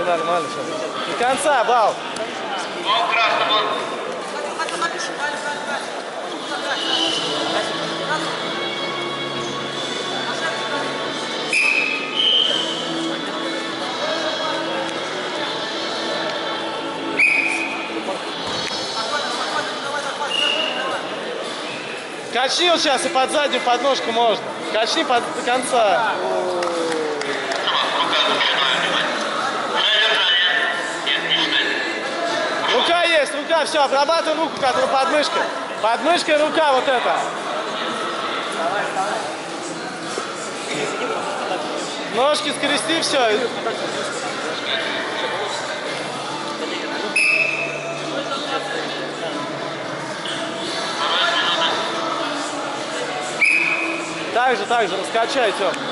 нормально сейчас. До конца, бал. Бал красного. Качни вот сейчас и под заднюю подножку можно. Качни до конца. Рука есть, рука, все, обрабатывай руку, которая под мышкой. Под мышкой рука вот эта. Ножки скрести, все. Так же, раскачай, Тём.